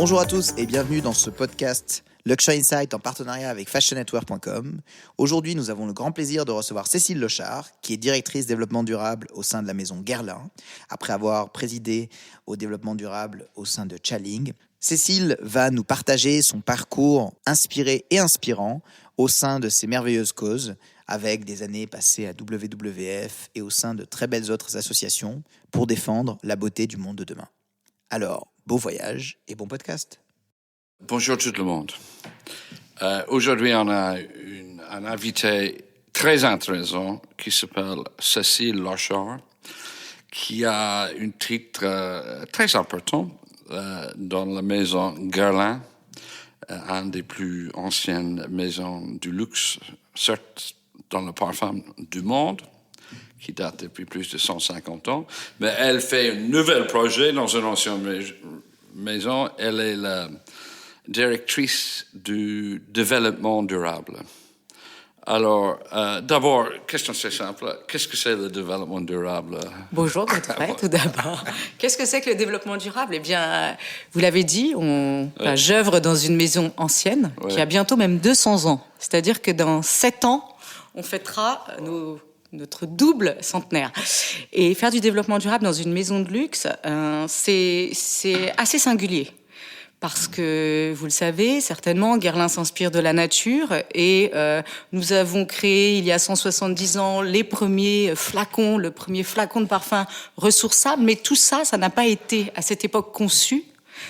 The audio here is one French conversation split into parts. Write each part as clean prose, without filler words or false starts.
Bonjour à tous et bienvenue dans ce podcast Luxury Insight en partenariat avec fashionetwear.com. Aujourd'hui, nous avons le grand plaisir de recevoir Cécile Lochard, qui est directrice développement durable au sein de la maison Guerlain, après avoir présidé au développement durable au sein de Chaling. Cécile va nous partager son parcours inspiré et inspirant au sein de ces merveilleuses causes, avec des années passées à WWF et au sein de très belles autres associations pour défendre la beauté du monde de demain. Alors, beau voyage et bon podcast. Bonjour tout le monde. Aujourd'hui, on a un invité très intéressant qui s'appelle Cécile Lochard, qui a un titre très important dans la maison Guerlain, une des plus anciennes maisons du luxe, certes dans le parfum du monde, qui date depuis plus de 150 ans, mais elle fait un nouvel projet dans une ancienne maison. Elle est la directrice du développement durable. Alors, d'abord, question très simple. Qu'est-ce que c'est le développement durable? Bonjour Godfrey, tout d'abord. Qu'est-ce que c'est que le développement durable? Eh bien, vous l'avez dit, j'œuvre dans une maison ancienne qui a bientôt même 200 ans. C'est-à-dire que dans 7 ans, on fêtera notre double centenaire. Et faire du développement durable dans une maison de luxe, c'est assez singulier. Parce que, vous le savez, certainement, Guerlain s'inspire de la nature et nous avons créé, il y a 170 ans, le premier flacon de parfum ressourçable. Mais tout ça, ça n'a pas été, à cette époque, conçu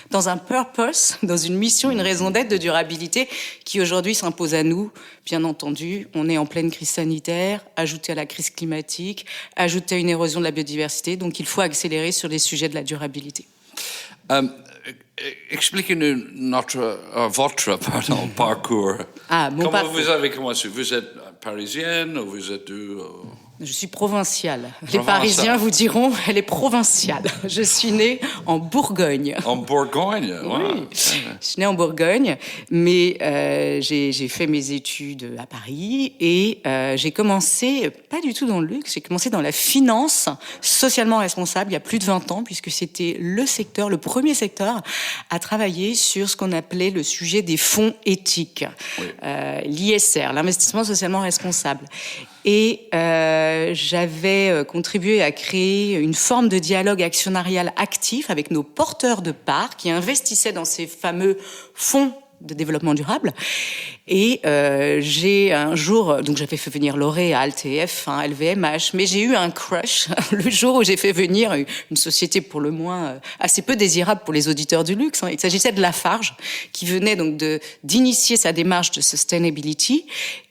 dans un purpose, dans une mission, une raison d'être de durabilité qui aujourd'hui s'impose à nous. Bien entendu, on est en pleine crise sanitaire, ajouté à la crise climatique, ajouté à une érosion de la biodiversité. Donc, il faut accélérer sur les sujets de la durabilité. Expliquez-nous votre parcours. Comment vous avez commencé? Vous êtes parisienne ou vous êtes d'où? Je suis provinciale. Les Parisiens vous diront, elle est provinciale. Je suis née en Bourgogne. En Bourgogne? Oui. Je suis née en Bourgogne, mais j'ai fait mes études à Paris et j'ai commencé, pas du tout dans le luxe, j'ai commencé dans la finance socialement responsable il y a plus de 20 ans, puisque c'était le premier secteur à travailler sur ce qu'on appelait le sujet des fonds éthiques. Oui. L'ISR, l'investissement socialement responsable. Et j'avais contribué à créer une forme de dialogue actionnarial actif avec nos porteurs de parts qui investissaient dans ces fameux fonds de développement durable. Et j'ai un jour, donc j'avais fait venir L'Oréal, TF1, LVMH, mais j'ai eu un crush le jour où j'ai fait venir une société pour le moins assez peu désirable pour les auditeurs du luxe. Il s'agissait de Lafarge, qui venait donc d'initier sa démarche de sustainability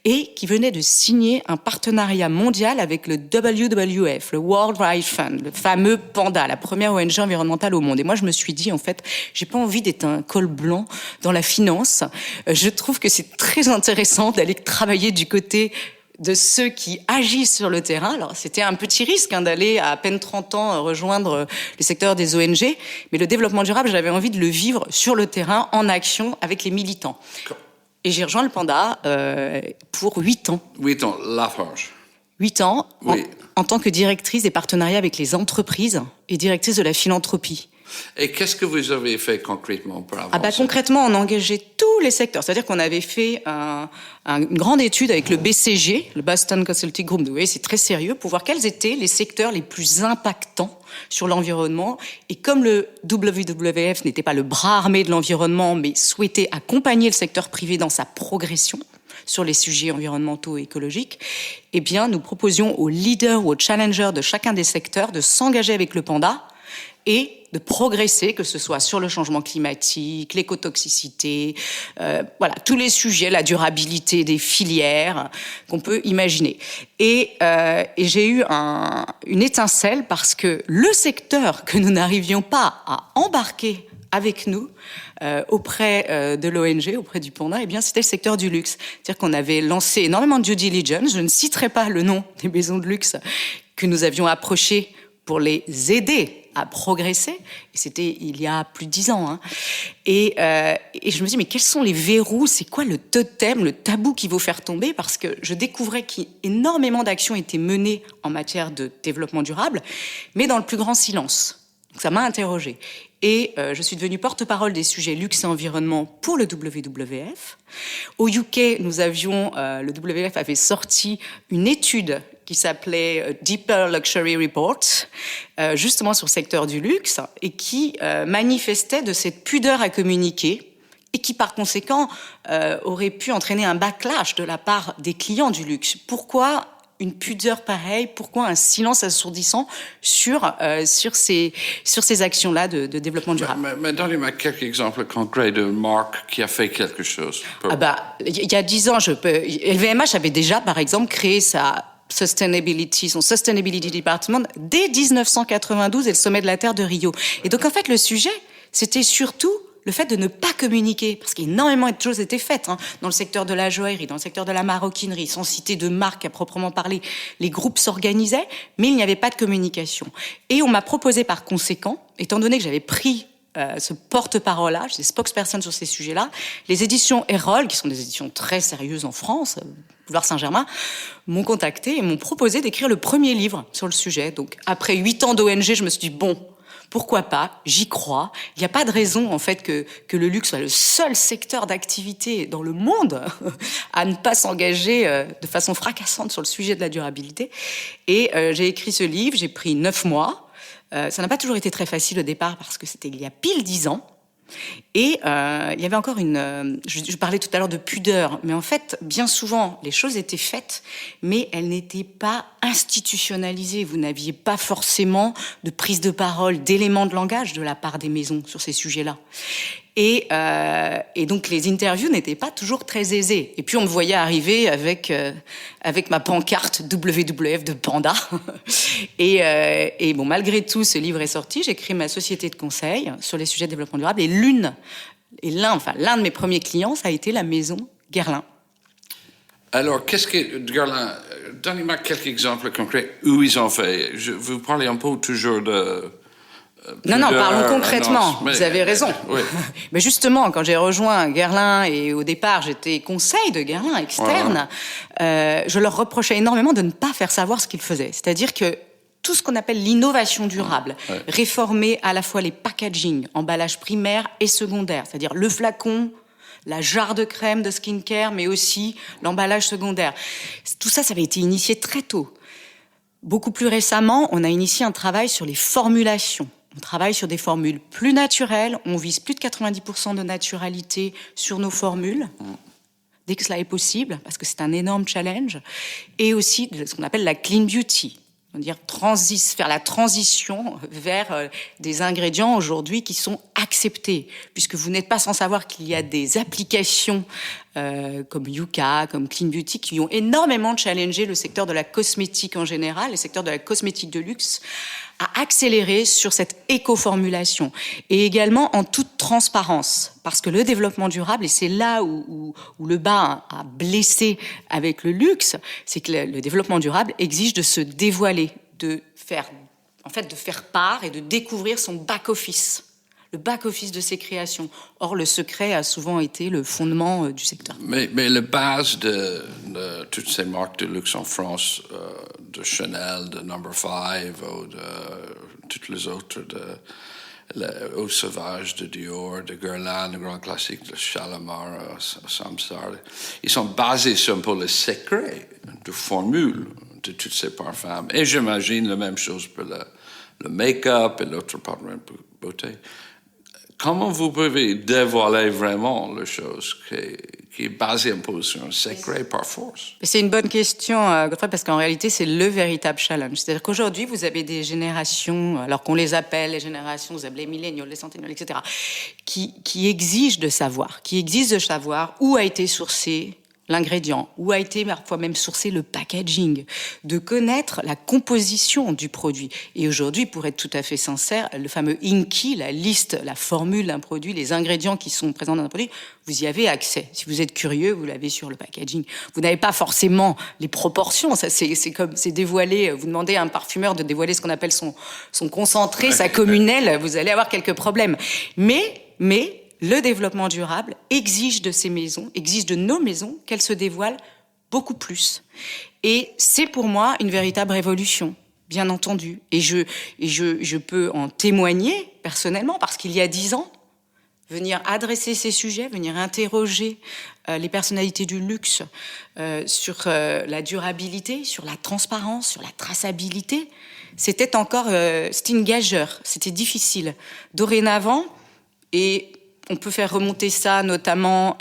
et qui venait de signer un partenariat mondial avec le WWF, le World Wide Fund, le fameux Panda, la première ONG environnementale au monde. Et moi, je me suis dit, en fait, j'ai pas envie d'être un col blanc dans la finance. Je trouve que c'est très intéressant d'aller travailler du côté de ceux qui agissent sur le terrain. Alors, c'était un petit risque d'aller à peine 30 ans rejoindre le secteur des ONG, mais le développement durable, j'avais envie de le vivre sur le terrain, en action, avec les militants. Et j'ai rejoint le Panda pour 8 ans. 8 ans, Lafarge. 8 ans, oui. en tant que directrice des partenariats avec les entreprises et directrice de la philanthropie. Et qu'est-ce que vous avez fait concrètement pour avancer? Concrètement, on engageait tous les secteurs. C'est-à-dire qu'on avait fait une grande étude avec le BCG, le Boston Consulting Group. Vous voyez, c'est très sérieux, pour voir quels étaient les secteurs les plus impactants sur l'environnement. Et comme le WWF n'était pas le bras armé de l'environnement, mais souhaitait accompagner le secteur privé dans sa progression sur les sujets environnementaux et écologiques, eh bien, nous proposions aux leaders ou aux challengers de chacun des secteurs de s'engager avec le Panda et de progresser, que ce soit sur le changement climatique, l'écotoxicité, tous les sujets, la durabilité des filières qu'on peut imaginer. Et j'ai eu une étincelle parce que le secteur que nous n'arrivions pas à embarquer avec nous auprès de l'ONG, auprès du Panda, eh bien, c'était le secteur du luxe. C'est-à-dire qu'on avait lancé énormément de due diligence. Je ne citerai pas le nom des maisons de luxe que nous avions approchées pour les aider à progresser. Et c'était il y a plus de 10 ans. Et je me dis, mais quels sont les verrous? C'est quoi le totem, le tabou qu'il faut faire tomber? Parce que je découvrais qu'énormément d'actions étaient menées en matière de développement durable, mais dans le plus grand silence. Donc ça m'a interrogée. Et je suis devenue porte-parole des sujets luxe et environnement pour le WWF. Au UK, le WWF avait sorti une étude qui s'appelait Deeper Luxury Report, justement sur le secteur du luxe, et qui manifestait de cette pudeur à communiquer, et qui, par conséquent, aurait pu entraîner un backlash de la part des clients du luxe. Pourquoi une pudeur pareille? Pourquoi un silence assourdissant sur ces actions-là de développement durable? Mais donnez-moi quelques exemples concrets de marques qui a fait quelque chose. Il y a 10 ans, LVMH avait déjà, par exemple, créé son Sustainability Department dès 1992 et le sommet de la Terre de Rio. Et donc, en fait, le sujet, c'était surtout le fait de ne pas communiquer, parce qu'énormément de choses étaient faites dans le secteur de la joaillerie, dans le secteur de la maroquinerie, sans citer de marques à proprement parler. Les groupes s'organisaient, mais il n'y avait pas de communication. Et on m'a proposé par conséquent, étant donné que j'avais pris ce porte-parole-là, j'étais spokesperson sur ces sujets-là, les éditions Erol, qui sont des éditions très sérieuses en France, Boulevard Saint-Germain, m'ont contacté et m'ont proposé d'écrire le premier livre sur le sujet. Donc après 8 ans d'ONG, je me suis dit, bon, pourquoi pas? J'y crois. Il n'y a pas de raison, en fait, que le luxe soit le seul secteur d'activité dans le monde à ne pas s'engager de façon fracassante sur le sujet de la durabilité. Et j'ai écrit ce livre, j'ai pris 9 mois. Ça n'a pas toujours été très facile au départ parce que c'était il y a pile 10 ans. Et il y avait encore je parlais tout à l'heure de pudeur, mais en fait, bien souvent, les choses étaient faites, mais elles n'étaient pas institutionnalisées. Vous n'aviez pas forcément de prise de parole, d'éléments de langage de la part des maisons sur ces sujets-là. Et donc les interviews n'étaient pas toujours très aisées. Et puis on me voyait arriver avec ma pancarte WWF de Panda. Et bon, malgré tout, ce livre est sorti. J'ai créé ma société de conseil sur les sujets de développement durable. Et l'un de mes premiers clients, ça a été la maison Guerlain. Alors, qu'est-ce que Guerlain? Donnez-moi quelques exemples concrets où ils ont fait. Vous parlez un peu toujours de Non, parlons concrètement. Vous avez raison. Oui. Mais justement, quand j'ai rejoint Guerlain, et au départ, j'étais conseil de Guerlain externe, je leur reprochais énormément de ne pas faire savoir ce qu'ils faisaient. C'est-à-dire que tout ce qu'on appelle l'innovation durable, réformer à la fois les packaging, emballages primaires et secondaires, c'est-à-dire le flacon, la jarre de crème de skincare, mais aussi l'emballage secondaire. Tout ça, ça avait été initié très tôt. Beaucoup plus récemment, on a initié un travail sur les formulations. On travaille sur des formules plus naturelles. On vise plus de 90% de naturalité sur nos formules, dès que cela est possible, parce que c'est un énorme challenge. Et aussi ce qu'on appelle la clean beauty. C'est-à-dire faire la transition vers des ingrédients aujourd'hui qui sont acceptés, puisque vous n'êtes pas sans savoir qu'il y a des applications comme Yuka, comme Clean Beauty, qui ont énormément challengé le secteur de la cosmétique en général, le secteur de la cosmétique de luxe, à accélérer sur cette éco-formulation. Et également en toute transparence, parce que le développement durable, et c'est là où le bas a blessé avec le luxe, c'est que le développement durable exige de se dévoiler, de faire part et de découvrir son back-office. Le back-office de ses créations. Or, le secret a souvent été le fondement du secteur. Mais la base de toutes ces marques de luxe en France, de Chanel, de Number 5, ou de toutes les autres, Eau Sauvage de Dior, de Guerlain, le grand classique de Shalimar, Samsar, ils sont basés sur un peu le secret de formule de toutes ces parfums. Et j'imagine la même chose pour le make-up et l'autre parfum de beauté. Comment vous pouvez dévoiler vraiment les choses qui est basée un peu sur un secret par force? C'est une bonne question, Godefroy, parce qu'en réalité, c'est le véritable challenge. C'est-à-dire qu'aujourd'hui, vous avez des générations, alors qu'on les appelle les générations, vous avez les milléniaux, les centennials, etc., qui exigent de savoir où a été sourcé l'ingrédient, où a été parfois même sourcé le packaging, de connaître la composition du produit. Et aujourd'hui, pour être tout à fait sincère, le fameux INCI, la liste, la formule d'un produit, les ingrédients qui sont présents dans un produit, vous y avez accès. Si vous êtes curieux, vous l'avez sur le packaging. Vous n'avez pas forcément les proportions. Ça, c'est dévoilé. Vous demandez à un parfumeur de dévoiler ce qu'on appelle son concentré, sa communelle, vous allez avoir quelques problèmes. Mais le développement durable exige de nos maisons, qu'elles se dévoilent beaucoup plus. Et c'est pour moi une véritable révolution. bien entendu. Et je peux en témoigner personnellement, parce qu'il y a 10 ans, venir adresser ces sujets, venir interroger les personnalités du luxe sur la durabilité, sur la transparence, sur la traçabilité, c'était une gageure, c'était difficile. Dorénavant, et on peut faire remonter ça notamment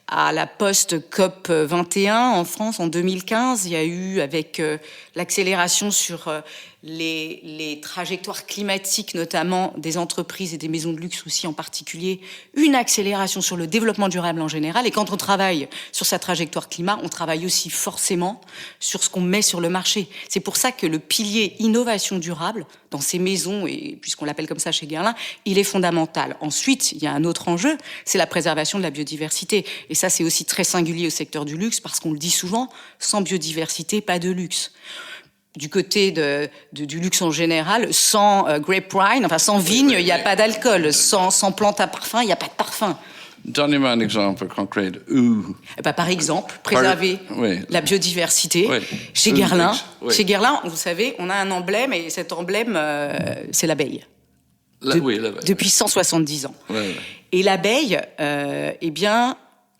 à la post-COP 21 en France en 2015. Il y a eu, avec l'accélération sur les trajectoires climatiques, notamment des entreprises et des maisons de luxe aussi en particulier, une accélération sur le développement durable en général. Et quand on travaille sur sa trajectoire climat, on travaille aussi forcément sur ce qu'on met sur le marché. C'est pour ça que le pilier innovation durable dans ces maisons, et puisqu'on l'appelle comme ça chez Guerlain, il est fondamental. Ensuite, il y a un autre enjeu, c'est la préservation de la biodiversité. Et ça, c'est aussi très singulier au secteur du luxe, parce qu'on le dit souvent, sans biodiversité, pas de luxe. Du côté du luxe en général, sans grape wine, enfin sans vigne, il n'y a pas d'alcool. Sans plante à parfum, il n'y a pas de parfum. Donnez-moi un exemple concret où... Par exemple, préserver la biodiversité. Oui. Chez Guerlain, vous savez, on a un emblème, et cet emblème, c'est l'abeille. L'abeille. Depuis 170 ans. Oui. Et l'abeille,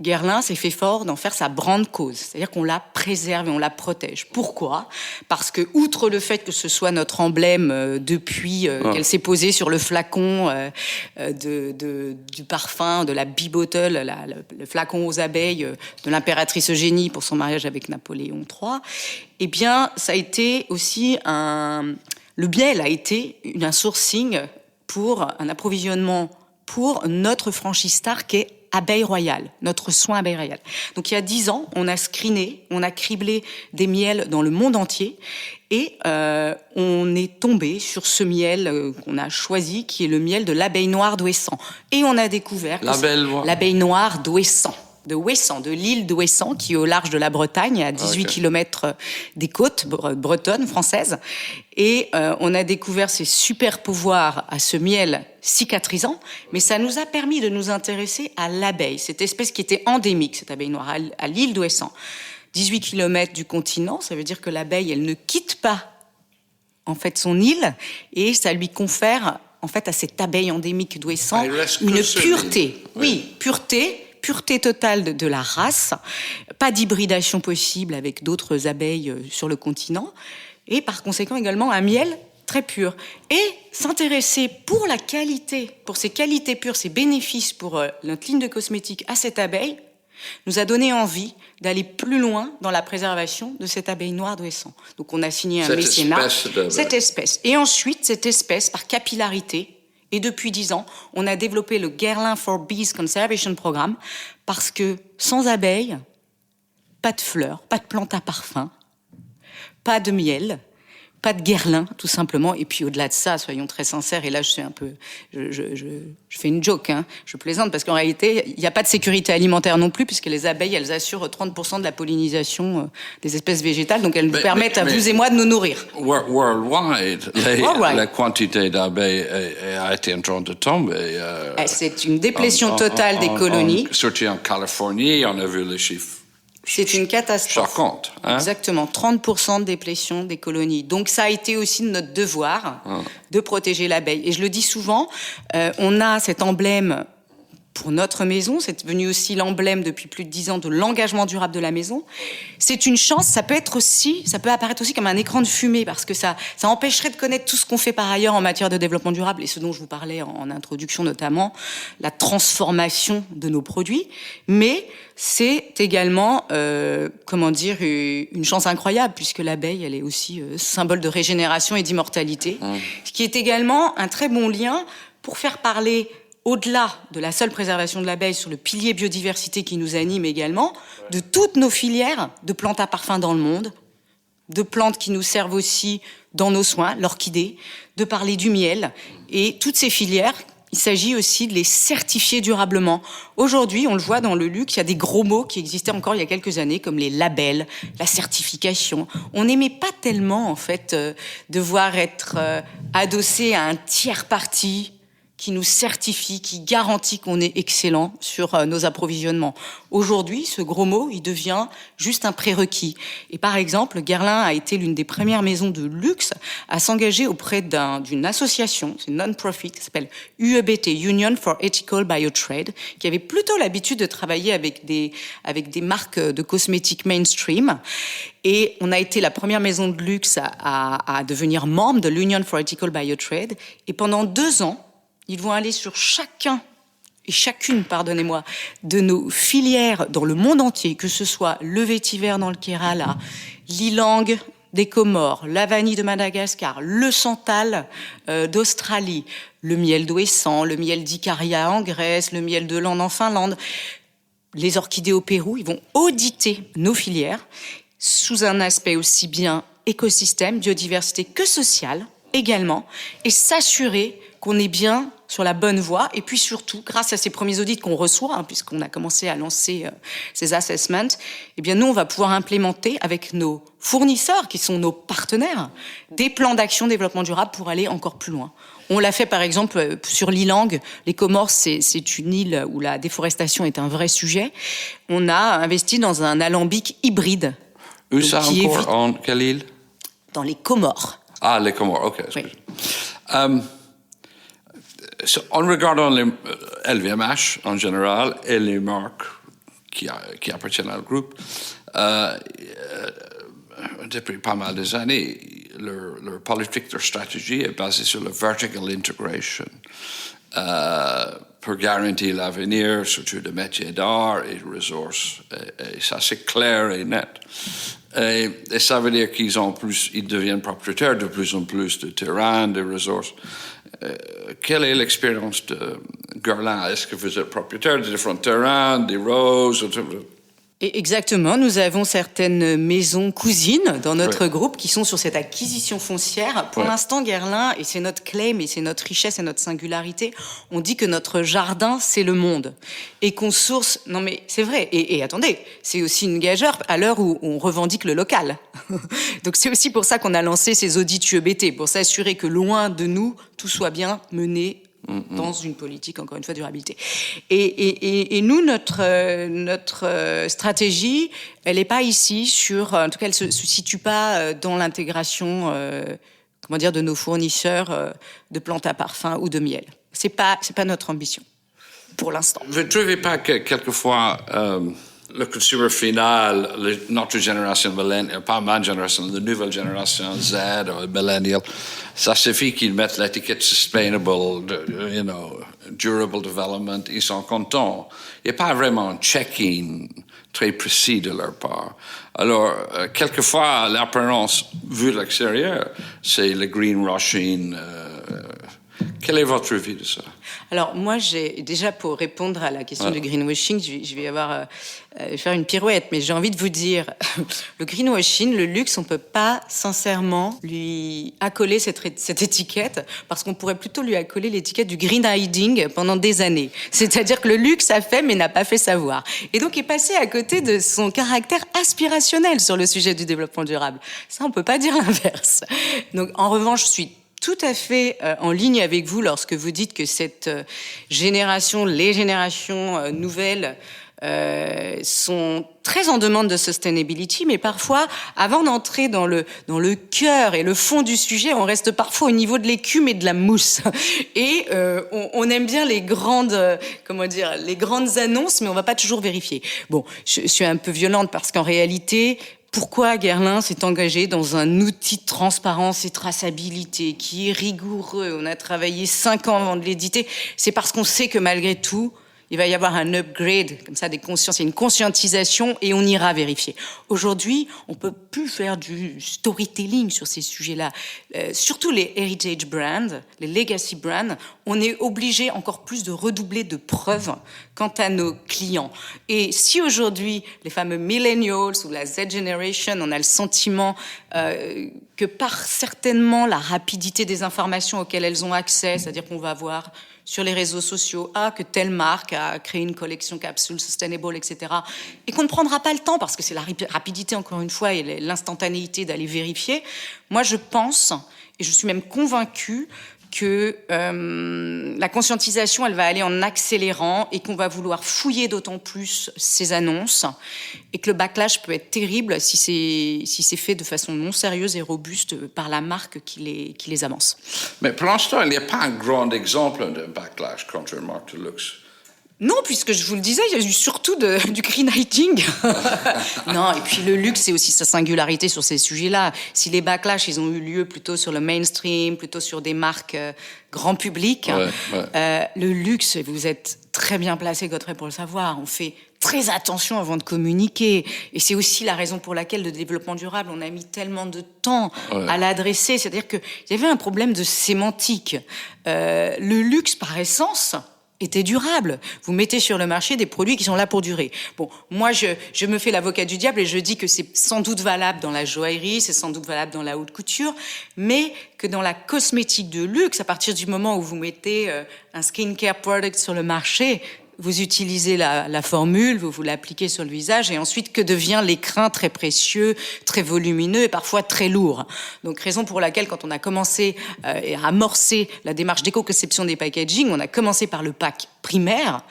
Guerlain s'est fait fort d'en faire sa grande cause. C'est-à-dire qu'on la préserve et on la protège. Pourquoi ? Parce que, outre le fait que ce soit notre emblème depuis qu'elle s'est posée sur le flacon du parfum, de la Bee Bottle, le flacon aux abeilles de l'impératrice Eugénie pour son mariage avec Napoléon III, ça a été aussi le miel a été un sourcing pour un approvisionnement pour notre franchise star qui est Abeille Royale, notre soin Abeille Royale. Donc il y a 10 ans, on a screené, on a criblé des miels dans le monde entier, et on est tombé sur ce miel qu'on a choisi, qui est le miel de l'abeille noire d'Ouessant. Et on a découvert l'abeille noire d'Ouessant. De l'île d'Ouessant, qui est au large de la Bretagne, à 18 km des côtes bretonnes, françaises. Et on a découvert ces super pouvoirs à ce miel cicatrisant, mais ça nous a permis de nous intéresser à l'abeille, cette espèce qui était endémique, cette abeille noire, à l'île d'Ouessant. 18 km du continent, ça veut dire que l'abeille, elle ne quitte pas, en fait, son île, et ça lui confère, en fait, à cette abeille endémique d'Ouessant, une pureté. Oui, pureté totale de la race, pas d'hybridation possible avec d'autres abeilles sur le continent, et par conséquent également un miel très pur. Et s'intéresser pour la qualité, pour ses qualités pures, ses bénéfices pour notre ligne de cosmétiques à cette abeille, nous a donné envie d'aller plus loin dans la préservation de cette abeille noire d'Ouessant. Donc on a signé un mécénat, cette espèce. Et ensuite, cette espèce, par capillarité, et depuis 10 ans, on a développé le Guerlain for Bees Conservation Programme, parce que sans abeilles, pas de fleurs, pas de plantes à parfum, pas de miel, pas de Guerlain, tout simplement. Et puis au-delà de ça, soyons très sincères, et là je suis un peu... Je fais une joke, hein, je plaisante, parce qu'en réalité, il n'y a pas de sécurité alimentaire non plus, puisque les abeilles, elles assurent 30% de la pollinisation des espèces végétales, donc elles nous permettent à vous et moi de nous nourrir. Worldwide, la quantité d'abeilles a été en train de tomber. C'est une déplétion totale des colonies. Surtout en Californie, on a vu les chiffres. C'est une catastrophe. Choquante. Hein? Exactement, 30% de déplétion des colonies. Donc ça a été aussi notre devoir de protéger l'abeille. Et je le dis souvent, on a cet emblème pour notre maison, c'est devenu aussi l'emblème depuis plus de 10 ans de l'engagement durable de la maison. C'est une chance, ça peut apparaître aussi comme un écran de fumée, parce que ça empêcherait de connaître tout ce qu'on fait par ailleurs en matière de développement durable, et ce dont je vous parlais en introduction notamment, la transformation de nos produits. Mais c'est également, une chance incroyable, puisque l'abeille, elle est aussi symbole de régénération et d'immortalité, ce qui est également un très bon lien pour faire parler, au-delà de la seule préservation de l'abeille, sur le pilier biodiversité qui nous anime également, de toutes nos filières de plantes à parfum dans le monde, de plantes qui nous servent aussi dans nos soins, l'orchidée, de parler du miel, et toutes ces filières, il s'agit aussi de les certifier durablement. Aujourd'hui, on le voit dans le luxe, il y a des gros mots qui existaient encore il y a quelques années, comme les labels, la certification. On n'aimait pas tellement, en fait, devoir être adossé à un tiers parti qui nous certifie, qui garantit qu'on est excellent sur nos approvisionnements. Aujourd'hui, ce gros mot, il devient juste un prérequis. Et par exemple, Guerlain a été l'une des premières maisons de luxe à s'engager auprès d'une association, c'est une non-profit, qui s'appelle UEBT, Union for Ethical Biotrade, qui avait plutôt l'habitude de travailler avec des marques de cosmétiques mainstream. Et on a été la première maison de luxe à devenir membre de l'Union for Ethical Biotrade. Et pendant 2 ans, ils vont aller sur chacune, de nos filières dans le monde entier, que ce soit le vétiver dans le Kerala, l'ilang des Comores, la vanille de Madagascar, le santal d'Australie, le miel d'Ouessant, le miel d'Icaria en Grèce, le miel de Lande en Finlande, les orchidées au Pérou. Ils vont auditer nos filières sous un aspect aussi bien écosystème, biodiversité que social également, et s'assurer qu'on est bien sur la bonne voie. Et puis surtout, grâce à ces premiers audits qu'on reçoit, puisqu'on a commencé à lancer ces assessments, eh bien nous, on va pouvoir implémenter avec nos fournisseurs, qui sont nos partenaires, des plans d'action développement durable pour aller encore plus loin. On l'a fait par exemple sur l'ilang. Les Comores, c'est une île où la déforestation est un vrai sujet. On a investi dans un alambic hybride. Où ça encore? En quelle île? Dans les Comores. Ah, les Comores, ok. Oui. En regardant les LVMH en général et les marques qui appartiennent au groupe, depuis pas mal des années, leur politique, leur stratégie est basée sur la vertical integration pour garantir l'avenir, surtout des métiers d'art et de ressources. Et ça, c'est clair et net. Et ça veut dire ils deviennent propriétaires de plus en plus de terrain, de ressources. Quelle est l'expérience de Guerlain? Est-ce que vous êtes propriétaire de différents terrains, des roses? Et exactement, nous avons certaines maisons cousines dans notre groupe qui sont sur cette acquisition foncière. Pour l'instant, Guerlain, et c'est notre claim, et c'est notre richesse et notre singularité, on dit que notre jardin, c'est le monde. Et qu'on source... Non mais c'est vrai, et attendez, c'est aussi une gageure à l'heure où on revendique le local. Donc c'est aussi pour ça qu'on a lancé ces audits UEBT, pour s'assurer que loin de nous, tout soit bien mené dans une politique, encore une fois, durabilité. Et nous, notre stratégie, elle n'est pas ici en tout cas, elle se situe pas dans l'intégration, de nos fournisseurs de plantes à parfum ou de miel. C'est pas notre ambition, pour l'instant. Vous ne trouvez pas que, quelquefois, le consumer final, notre génération millennial, pas ma génération, la nouvelle génération Z ou millennial, ça suffit qu'ils mettent l'étiquette sustainable, durable development, ils sont contents. Il n'y a pas vraiment un check-in très précis de leur part. Alors, quelquefois, l'apparence vue de l'extérieur, c'est le greenwashing. Quel est votre avis de ça? Alors moi, déjà pour répondre à la question du greenwashing, je vais faire une pirouette, mais j'ai envie de vous dire, le greenwashing, le luxe, on peut pas sincèrement lui accoler cette étiquette, parce qu'on pourrait plutôt lui accoler l'étiquette du green hiding pendant des années. C'est-à-dire que le luxe a fait, mais n'a pas fait savoir. Et donc est passé à côté de son caractère aspirationnel sur le sujet du développement durable. Ça, on peut pas dire l'inverse. Donc en revanche, je suis tout à fait en ligne avec vous lorsque vous dites que cette génération, les générations nouvelles sont très en demande de sustainability, mais parfois, avant d'entrer dans le cœur et le fond du sujet, on reste parfois au niveau de l'écume et de la mousse. Et on aime bien les grandes annonces, mais on va pas toujours vérifier. Bon, je suis un peu violente parce qu'en réalité, pourquoi Guerlain s'est engagé dans un outil de transparence et traçabilité qui est rigoureux? On a travaillé 5 ans avant de l'éditer. C'est parce qu'on sait que malgré tout, il va y avoir un upgrade, comme ça, des consciences, et une conscientisation, et on ira vérifier. Aujourd'hui, on peut plus faire du storytelling sur ces sujets-là. Surtout les heritage brands, les legacy brands, on est obligé encore plus de redoubler de preuves quant à nos clients. Et si aujourd'hui, les fameux millennials ou la Z Generation, on a le sentiment que par certainement la rapidité des informations auxquelles elles ont accès, c'est-à-dire qu'on va voir sur les réseaux sociaux, que telle marque a créé une collection capsule sustainable, etc. Et qu'on ne prendra pas le temps, parce que c'est la rapidité, encore une fois, et l'instantanéité d'aller vérifier. Moi, je pense, et je suis même convaincue, que la conscientisation, elle va aller en accélérant et qu'on va vouloir fouiller d'autant plus ces annonces et que le backlash peut être terrible si c'est fait de façon non sérieuse et robuste par la marque qui les avance. Mais pour l'instant, il n'y a pas un grand exemple de backlash contre une marque de luxe. Non, puisque je vous le disais, il y a eu surtout du greenlighting. Non, et puis le luxe, c'est aussi sa singularité sur ces sujets-là. Si les backlash, ils ont eu lieu plutôt sur le mainstream, plutôt sur des marques grand public, le luxe, vous êtes très bien placé, Godfrey, pour le savoir. On fait très attention avant de communiquer. Et c'est aussi la raison pour laquelle le développement durable, on a mis tellement de temps à l'adresser. C'est-à-dire qu'il y avait un problème de sémantique. Le luxe, par essence, était durable. Vous mettez sur le marché des produits qui sont là pour durer. Bon, moi, je me fais l'avocat du diable et je dis que c'est sans doute valable dans la joaillerie, c'est sans doute valable dans la haute couture, mais que dans la cosmétique de luxe, à partir du moment où vous mettez un skincare product sur le marché, vous utilisez la formule, vous l'appliquez sur le visage, et ensuite, que devient l'écrin très précieux, très volumineux et parfois très lourd. Donc, raison pour laquelle, quand on a commencé à amorcer la démarche d'éco-conception des packaging, on a commencé par le pack primaire,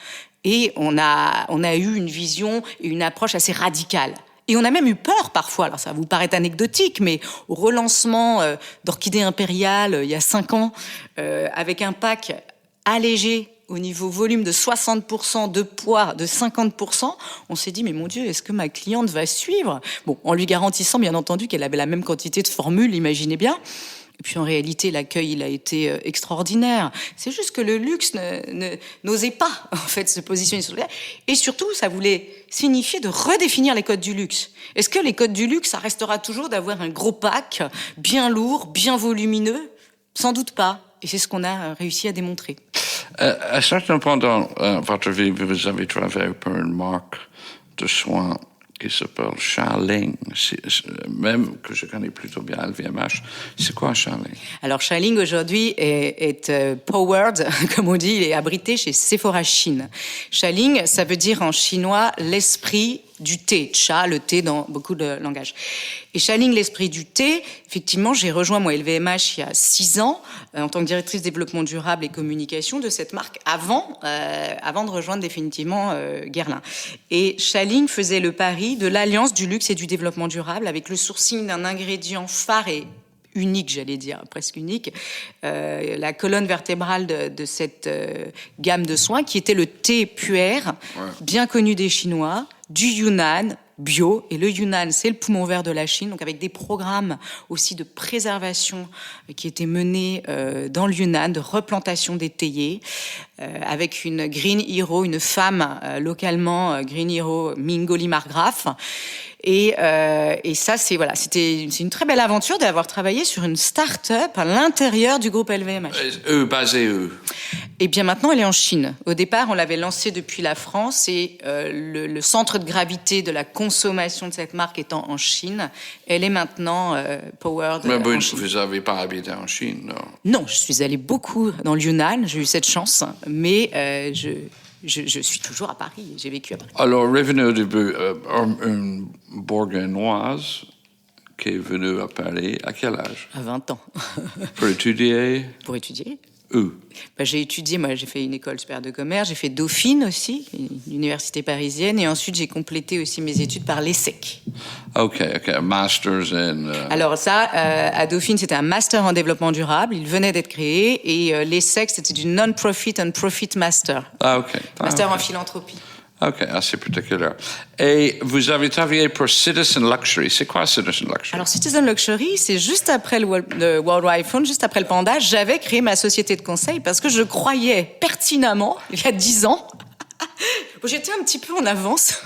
et on a eu une vision et une approche assez radicale. Et on a même eu peur parfois, alors ça vous paraît anecdotique, mais au relancement d'Orchidée Impériale il y a 5 ans, avec un pack allégé au niveau volume de 60%, de poids de 50%, on s'est dit, mais mon Dieu, est-ce que ma cliente va suivre ? Bon, en lui garantissant, bien entendu, qu'elle avait la même quantité de formules, imaginez bien. Et puis en réalité, l'accueil, il a été extraordinaire. C'est juste que le luxe n'osait pas, en fait, se positionner sur le terrain. Et surtout, ça voulait signifier de redéfinir les codes du luxe. Est-ce que les codes du luxe, ça restera toujours d'avoir un gros pack, bien lourd, bien volumineux ? Sans doute pas. Et c'est ce qu'on a réussi à démontrer. À un certain point dans votre vie, vous avez travaillé pour une marque de soins qui s'appelle Xialing, même que je connais plutôt bien LVMH. C'est quoi Xialing ? Alors Xialing aujourd'hui est powered, comme on dit, il est abrité chez Sephora Chine. Xialing, ça veut dire en chinois l'esprit du thé, cha, le thé dans beaucoup de langages. Et Xialing, l'esprit du thé, effectivement, j'ai rejoint moi LVMH il y a 6 ans en tant que directrice développement durable et communication de cette marque avant de rejoindre définitivement Guerlain. Et Xialing faisait le pari de l'alliance du luxe et du développement durable avec le sourcing d'un ingrédient phare et unique, j'allais dire, presque unique, la colonne vertébrale de cette gamme de soins qui était le thé puer, bien connu des Chinois, du Yunnan, bio, et le Yunnan, c'est le poumon vert de la Chine, donc avec des programmes aussi de préservation qui étaient menés dans le Yunnan, de replantation des théiers, avec une Green Hero, une femme localement Green Hero, Mingoli Margraf. Et ça, c'est une très belle aventure d'avoir travaillé sur une start-up à l'intérieur du groupe LVMH. Basée où ? Et bien maintenant, elle est en Chine. Au départ, on l'avait lancée depuis la France et le centre de gravité de la consommation de cette marque étant en Chine, elle est maintenant powered. Mais bon, vous n'avez pas habité en Chine, non ? Non, je suis allée beaucoup dans le Yunnan, j'ai eu cette chance, mais je suis toujours à Paris, j'ai vécu à Paris. Alors, revenez au début, une bourguignoise qui est venue à Paris, à quel âge ? À 20 ans. Pour étudier ? Pour étudier ? Où ? J'ai étudié, moi j'ai fait une école supérieure de commerce, j'ai fait Dauphine aussi, une université parisienne, et ensuite j'ai complété aussi mes études par l'ESSEC. Ok, masters in... Alors ça, à Dauphine, c'était un master en développement durable, il venait d'être créé, et l'ESSEC, c'était du non-profit and profit master. Master en philanthropie. Ok, assez particulier. Et vous avez travaillé pour Citizen Luxury. C'est quoi Citizen Luxury ? Alors, Citizen Luxury, c'est juste après le World Wide Fund, juste après le Panda, j'avais créé ma société de conseil parce que je croyais pertinemment, il y a 10 ans, j'étais un petit peu en avance.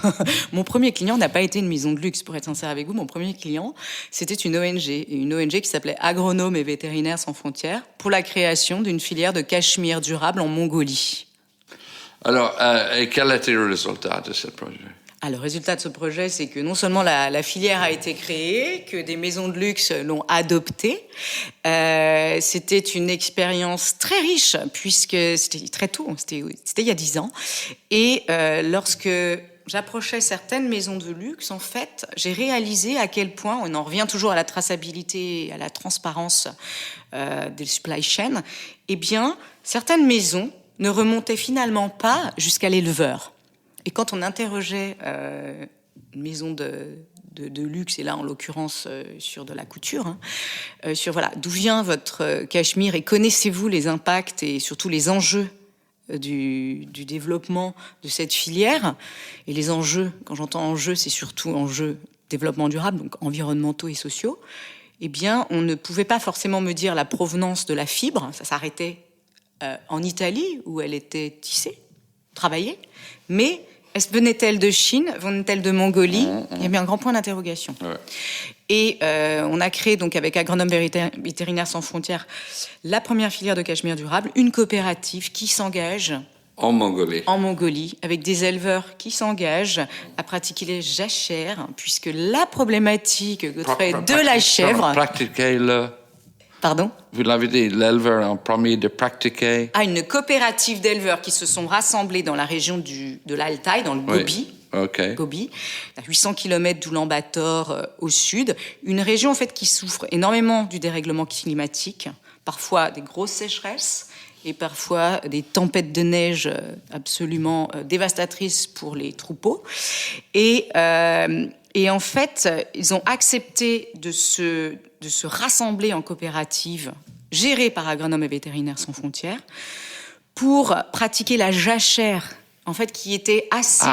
Mon premier client n'a pas été une maison de luxe, pour être sincère avec vous. Mon premier client, c'était une ONG qui s'appelait Agronomes et Vétérinaires sans frontières, pour la création d'une filière de cachemire durable en Mongolie. Alors, et quel était le résultat de ce projet ? Le résultat de ce projet, c'est que non seulement la filière a été créée, que des maisons de luxe l'ont adoptée. C'était une expérience très riche, puisque c'était très tôt, c'était il y a 10 ans. Et lorsque j'approchais certaines maisons de luxe, en fait, j'ai réalisé à quel point, on en revient toujours à la traçabilité, à la transparence des supply chains, eh bien, certaines maisons ne remontaient finalement pas jusqu'à l'éleveur. Et quand on interrogeait une maison de luxe, et là en l'occurrence sur de la couture, sur voilà, d'où vient votre cachemire et connaissez-vous les impacts et surtout les enjeux du développement de cette filière. Et les enjeux, quand j'entends enjeux, c'est surtout enjeux développement durable, donc environnementaux et sociaux. Eh bien, on ne pouvait pas forcément me dire la provenance de la fibre. Ça s'arrêtait en Italie, où elle était tissée, travaillée. Mais venait-elle de Chine? Venait-elle de Mongolie? Il y avait un grand point d'interrogation. Ouais. Et on a créé, donc, avec Agronomes Vétérinaires Sans Frontières, la première filière de cachemire durable, une coopérative qui s'engage en Mongolie, avec des éleveurs qui s'engagent à pratiquer les jachères, puisque la problématique de la chèvre... Pratiquer le... Pardon? Vous l'avez dit, l'éleveur en premier de pratiquer... Une coopérative d'éleveurs qui se sont rassemblés dans la région de l'Altaï, dans le Gobi. Oui. Okay. Gobi, à 800 km d'Oulan-Bator au sud. Une région, en fait, qui souffre énormément du dérèglement climatique, parfois des grosses sécheresses et parfois des tempêtes de neige absolument dévastatrices pour les troupeaux. Et en fait, ils ont accepté de se rassembler en coopérative gérée par Agronomes et Vétérinaires Sans Frontières pour pratiquer la jachère, en fait, qui était assez...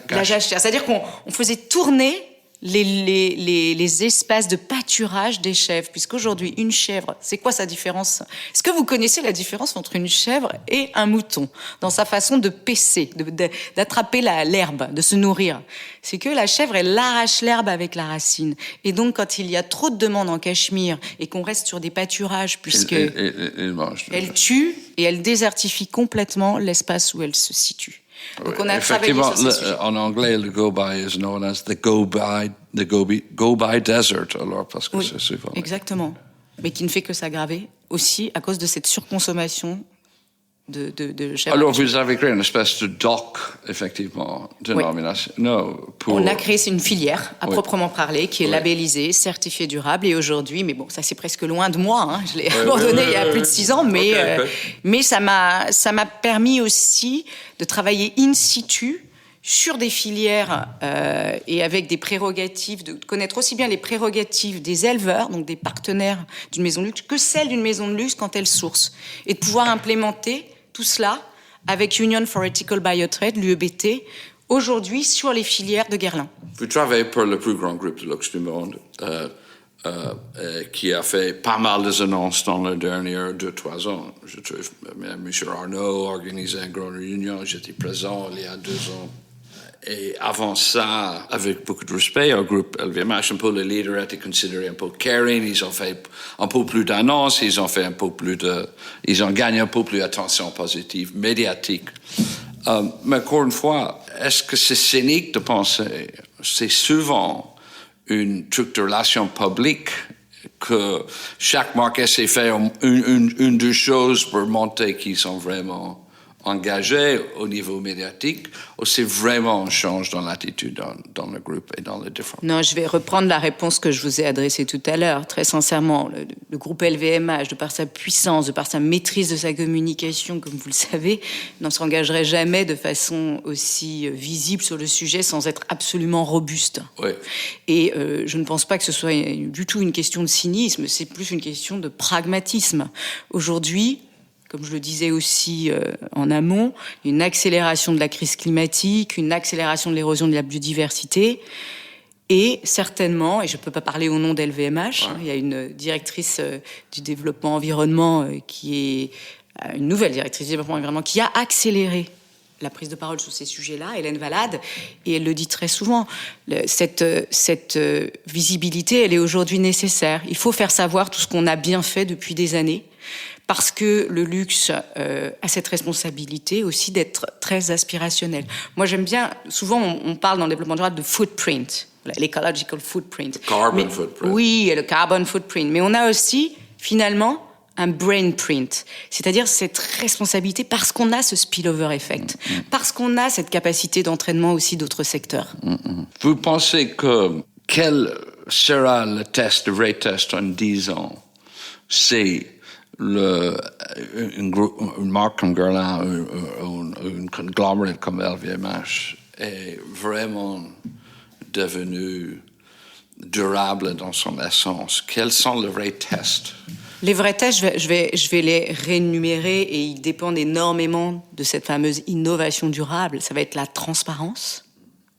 la jachère. C'est-à-dire qu'on faisait tourner les espaces de pâturage des chèvres, puisqu'aujourd'hui, une chèvre, c'est quoi sa différence? Est-ce que vous connaissez la différence entre une chèvre et un mouton dans sa façon de paisser, d'attraper l'herbe, de se nourrir? C'est que la chèvre, elle arrache l'herbe avec la racine. Et donc, quand il y a trop de demandes en Cachemire et qu'on reste sur des pâturages, puisque elle tue et elle désertifie complètement l'espace où elle se situe. Donc on a effectivement, travaillé sur ce sujet. En anglais, le Gobi is known as the Gobi Desert, alors parce que c'est souvent... Exactement, mais qui ne fait que s'aggraver aussi à cause de cette surconsommation de chèvres. Alors vous avez créé une espèce de doc, effectivement, dénomination. Oui. On a créé une filière à proprement parler qui est labellisée, certifiée durable, et aujourd'hui, mais bon, ça c'est presque loin de moi, je l'ai abandonné il y a plus de 6 ans, mais ça m'a permis aussi de travailler in situ sur des filières et avec des prérogatives, de connaître aussi bien les prérogatives des éleveurs, donc des partenaires d'une maison de luxe, que celles d'une maison de luxe quand elle source, et de pouvoir implémenter tout cela avec Union for Ethical Biotrade, l'UEBT, aujourd'hui sur les filières de Guerlain. Vous travaillez pour le plus grand groupe de luxe du monde, qui a fait pas mal de annonces dans les dernières 2-3 ans. Je trouve, M. Arnaud a organisé une grande réunion, j'étais présent il y a 2 ans. Et avant ça, avec beaucoup de respect au groupe LVMH, un peu le leader a été considéré un peu caring, ils ont fait un peu plus d'annonces, ils ont gagné un peu plus d'attention positive, médiatique. Mais encore une fois, est-ce que c'est cynique de penser, c'est souvent une truc de relations publiques que chaque marque essaie de faire une deux choses pour montrer qu'ils sont vraiment engagés au niveau médiatique, ou c'est vraiment un change dans l'attitude dans le groupe et dans les différents... Non, je vais reprendre la réponse que je vous ai adressée tout à l'heure. Très sincèrement, le groupe LVMH, de par sa puissance, de par sa maîtrise de sa communication, comme vous le savez, n'en s'engagerait jamais de façon aussi visible sur le sujet sans être absolument robuste. Oui. Et je ne pense pas que ce soit du tout une question de cynisme, c'est plus une question de pragmatisme. Aujourd'hui, comme je le disais aussi en amont, une accélération de la crise climatique, une accélération de l'érosion de la biodiversité, et certainement, et je ne peux pas parler au nom d'LVMH, il y a une directrice du développement environnement qui est une nouvelle directrice du développement environnement qui a accéléré la prise de parole sur ces sujets-là, Hélène Valade, et elle le dit très souvent, cette visibilité, elle est aujourd'hui nécessaire. Il faut faire savoir tout ce qu'on a bien fait depuis des années, parce que le luxe a cette responsabilité aussi d'être très aspirationnel. Moi, j'aime bien, souvent on parle dans le développement durable de footprint, l'ecological footprint. Carbon footprint. Oui, le carbon footprint. Mais on a aussi, finalement, un brain print, c'est-à-dire cette responsabilité parce qu'on a ce spillover effect, parce qu'on a cette capacité d'entraînement aussi d'autres secteurs. Vous pensez que quel sera le test, le vrai test en 10 ans? C'est une marque comme Guerlain ou une conglomerate comme LVMH est vraiment devenue durable dans son essence. Quels sont les vrais tests? Les vrais tests, je vais les réénumérer et ils dépendent énormément de cette fameuse innovation durable. Ça va être la transparence.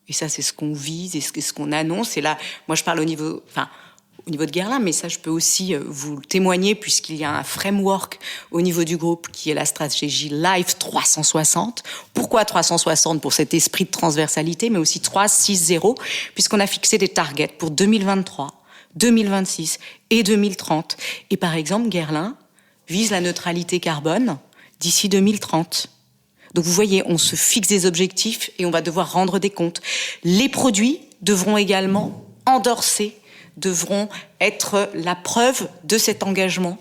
Et ça, c'est ce qu'on vise et ce qu'on annonce. Et là, moi, je parle au niveau de Guerlain, mais ça, je peux aussi vous le témoigner puisqu'il y a un framework au niveau du groupe qui est la stratégie Life 360. Pourquoi 360? Pour cet esprit de transversalité, mais aussi 360, puisqu'on a fixé des targets pour 2023, 2026 et 2030. Et par exemple, Guerlain vise la neutralité carbone d'ici 2030. Donc vous voyez, on se fixe des objectifs et on va devoir rendre des comptes. Les produits devront également endorser, devront être la preuve de cet engagement.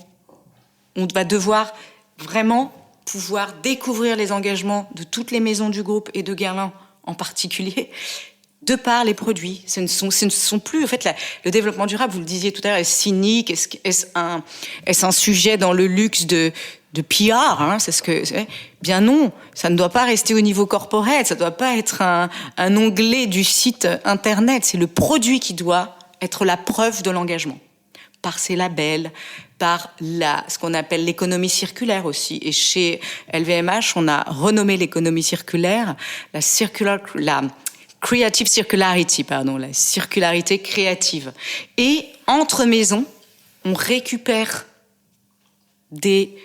On va devoir vraiment pouvoir découvrir les engagements de toutes les maisons du groupe et de Guerlain en particulier, de par les produits. Ce ne sont plus, en fait, le développement durable, vous le disiez tout à l'heure, est cynique, est-ce un sujet dans le luxe de PR, hein, c'est ce que c'est. Bien non, ça ne doit pas rester au niveau corporate, ça ne doit pas être un onglet du site internet, c'est le produit qui doit être la preuve de l'engagement, par ses labels, par ce qu'on appelle l'économie circulaire aussi. Et chez LVMH, on a renommé l'économie circulaire la creative circularity, la circularité créative. Et entre maisons, on récupère des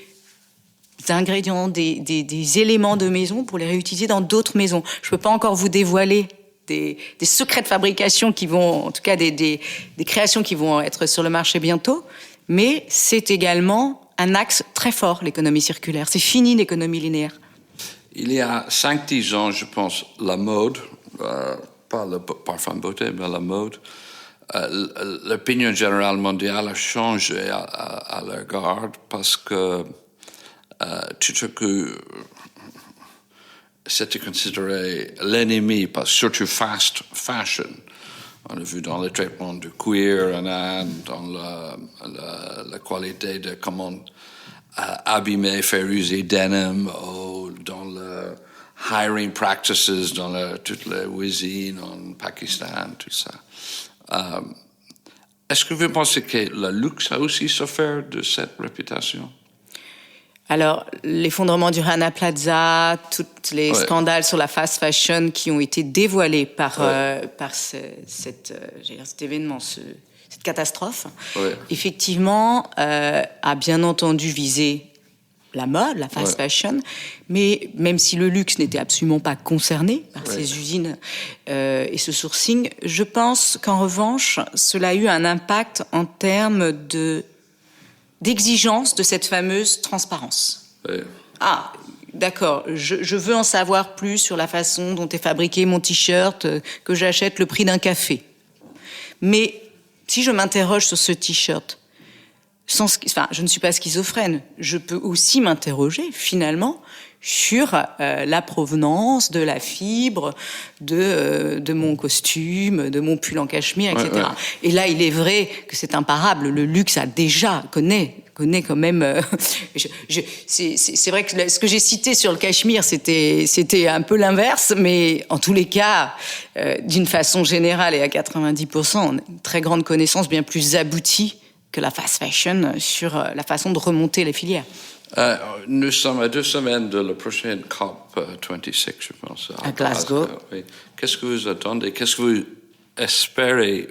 ingrédients, des éléments de maison pour les réutiliser dans d'autres maisons. Je ne peux pas encore vous dévoiler des secrets de fabrication qui vont, en tout cas des créations qui vont être sur le marché bientôt, mais c'est également un axe très fort, l'économie circulaire. C'est fini l'économie linéaire. Il y a 5-10 ans, je pense, la mode, pas le parfum de beauté, mais la mode, l'opinion générale mondiale a changé à l'égard parce que tout à coup, c'était considéré l'ennemi, surtout fast fashion. On a vu dans le traitement du cuir en Inde, dans la qualité de comment abîmer, faire user denim, ou dans le hiring practices, dans toute la cuisine en Pakistan, tout ça. Est-ce que vous pensez que le luxe a aussi souffert de cette réputation? Alors, l'effondrement du Rana Plaza, tous les scandales sur la fast fashion qui ont été dévoilés par cet événement, cette catastrophe, effectivement, a bien entendu visé la mode, la fast fashion, mais même si le luxe n'était absolument pas concerné par ces usines et ce sourcing, je pense qu'en revanche, cela a eu un impact en termes d'exigence de cette fameuse transparence. Ah, d'accord, je veux en savoir plus sur la façon dont est fabriqué mon t-shirt que j'achète le prix d'un café. Mais si je m'interroge sur ce t-shirt, je ne suis pas schizophrène, je peux aussi m'interroger finalement sur la provenance de la fibre, de mon costume, de mon pull en cachemire, etc. Et là, il est vrai que c'est imparable. Le luxe connaît quand même. C'est vrai que ce que j'ai cité sur le cachemire, c'était un peu l'inverse, mais en tous les cas, d'une façon générale et à 90%, on a une très grande connaissance bien plus aboutie que la fast fashion sur la façon de remonter les filières. Nous sommes à 2 semaines de la prochaine COP26, je pense. À Glasgow. Oui. Qu'est-ce que vous attendez? Qu'est-ce que vous espérez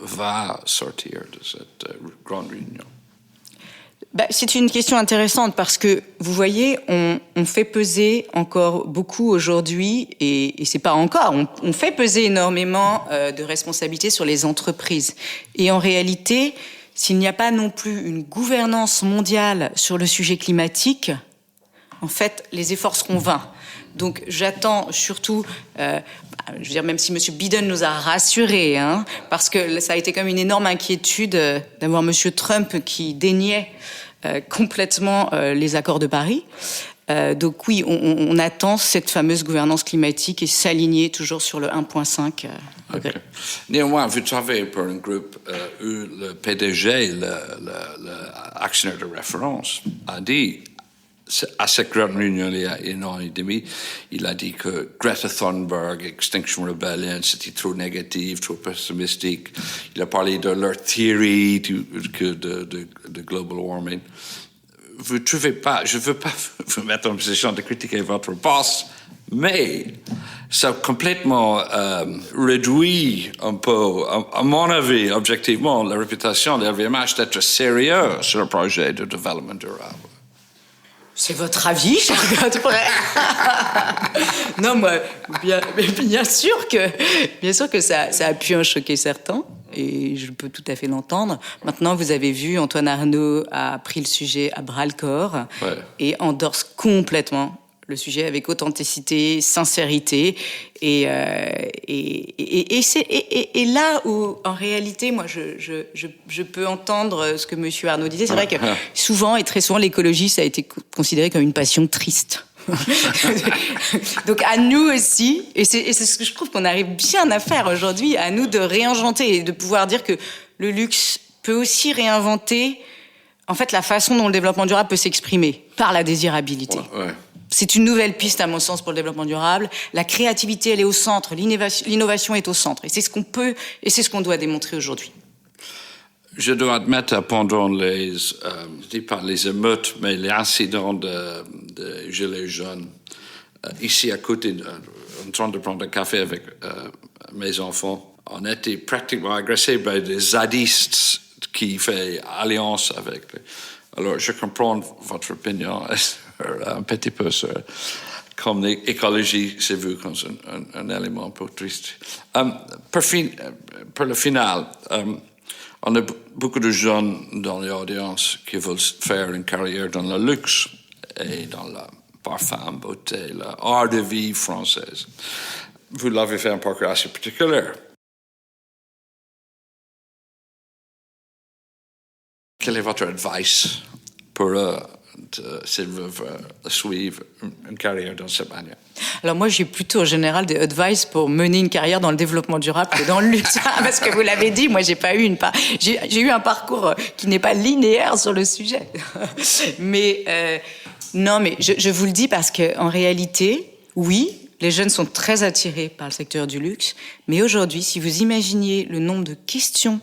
va sortir de cette grande réunion? C'est une question intéressante parce que, vous voyez, on fait peser encore beaucoup aujourd'hui, et c'est pas encore, on fait peser énormément de responsabilités sur les entreprises. Et en réalité, s'il n'y a pas non plus une gouvernance mondiale sur le sujet climatique, en fait, les efforts seront vains. Donc, j'attends surtout, même si M. Biden nous a rassurés, parce que ça a été comme une énorme inquiétude d'avoir M. Trump qui déniait complètement les accords de Paris. Donc oui, on attend cette fameuse gouvernance climatique et s'aligner toujours sur le 1,5 degré. Okay. Néanmoins, vous travaillez pour un groupe où le PDG, l'actionnaire de référence, a dit à cette grande réunion il y a 1 an et demi, il a dit que Greta Thunberg, Extinction Rebellion, c'était trop négatif, trop pessimistique. Il a parlé de leur théorie de global warming. Vous trouvez pas, je veux pas vous mettre en position de critiquer votre boss, mais ça a complètement réduit un peu, à mon avis, objectivement, la réputation de LVMH d'être sérieux sur le projet de développement durable. C'est votre avis, cher Godfrey. Non, moi, bien sûr que ça a pu en choquer certains, et je peux tout à fait l'entendre. Maintenant, vous avez vu, Antoine Arnauld a pris le sujet à bras-le-corps et endorse complètement le sujet avec authenticité, sincérité, et là où, en réalité, moi, je peux entendre ce que Monsieur Arnauld disait. C'est vrai que souvent, et très souvent, l'écologie, ça a été considéré comme une passion triste. Donc à nous aussi, et c'est ce que je trouve qu'on arrive bien à faire aujourd'hui, à nous de réinventer et de pouvoir dire que le luxe peut aussi réinventer, en fait, la façon dont le développement durable peut s'exprimer par la désirabilité. Ouais. C'est une nouvelle piste, à mon sens, pour le développement durable. La créativité, elle est au centre. L'innovation est au centre. Et c'est ce qu'on peut, et c'est ce qu'on doit démontrer aujourd'hui. Je dois admettre, pendant je dis pas les émeutes, mais les incidents de gilets jaunes, ici à côté, en train de prendre un café avec mes enfants, on était pratiquement agressés par des zadistes qui font alliance avec. Alors, je comprends votre opinion un petit peu sur comme l'écologie, c'est vu comme un élément un peu triste. Pour le final, on a beaucoup de jeunes dans l'audience qui veulent faire une carrière dans le luxe et dans le parfum, beauté, l'art de vie française. Vous l'avez fait un parcours assez particulier. Quel est votre advice pour s'ils veulent suivre une carrière dans cette manière? Alors moi, j'ai plutôt en général des advice pour mener une carrière dans le développement durable que dans le luxe. Parce que vous l'avez dit, moi, j'ai eu un parcours qui n'est pas linéaire sur le sujet. Mais non, mais je vous le dis parce que en réalité, oui, les jeunes sont très attirés par le secteur du luxe. Mais aujourd'hui, si vous imaginiez le nombre de questions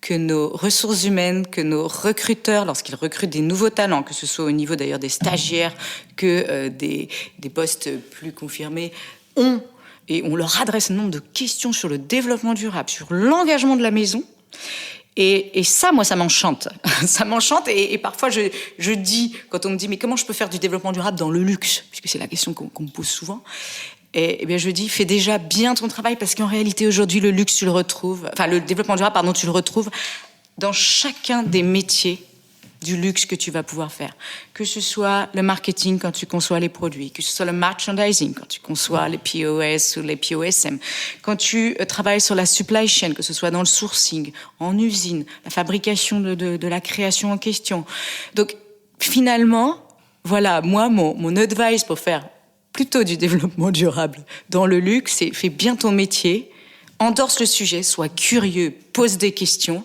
que nos ressources humaines, que nos recruteurs, lorsqu'ils recrutent des nouveaux talents, que ce soit au niveau d'ailleurs des stagiaires, que des postes plus confirmés, ont, et on leur adresse un nombre de questions sur le développement durable, sur l'engagement de la maison. Et ça, moi, ça m'enchante. Ça m'enchante et parfois je dis, quand on me dit, mais comment je peux faire du développement durable dans le luxe? Puisque c'est la question qu'on me pose souvent. Et bien je dis, fais déjà bien ton travail parce qu'en réalité aujourd'hui le luxe tu le retrouves, enfin le développement durable pardon tu le retrouves dans chacun des métiers du luxe que tu vas pouvoir faire, que ce soit le marketing quand tu conçois les produits, que ce soit le merchandising quand tu conçois les POS ou les POSM, quand tu travailles sur la supply chain, que ce soit dans le sourcing, en usine, la fabrication de la création en question. Donc finalement, voilà, moi mon advice pour faire plutôt du développement durable dans le luxe, c'est fais bien ton métier, endorse le sujet, sois curieux, pose des questions.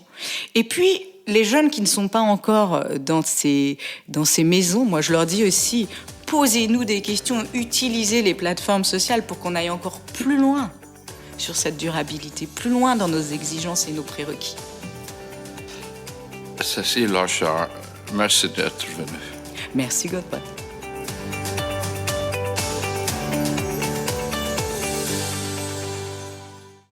Et puis, les jeunes qui ne sont pas encore dans ces maisons, moi je leur dis aussi, posez-nous des questions, utilisez les plateformes sociales pour qu'on aille encore plus loin sur cette durabilité, plus loin dans nos exigences et nos prérequis. Cécile Lochard, merci d'être venue. Merci Godfrey.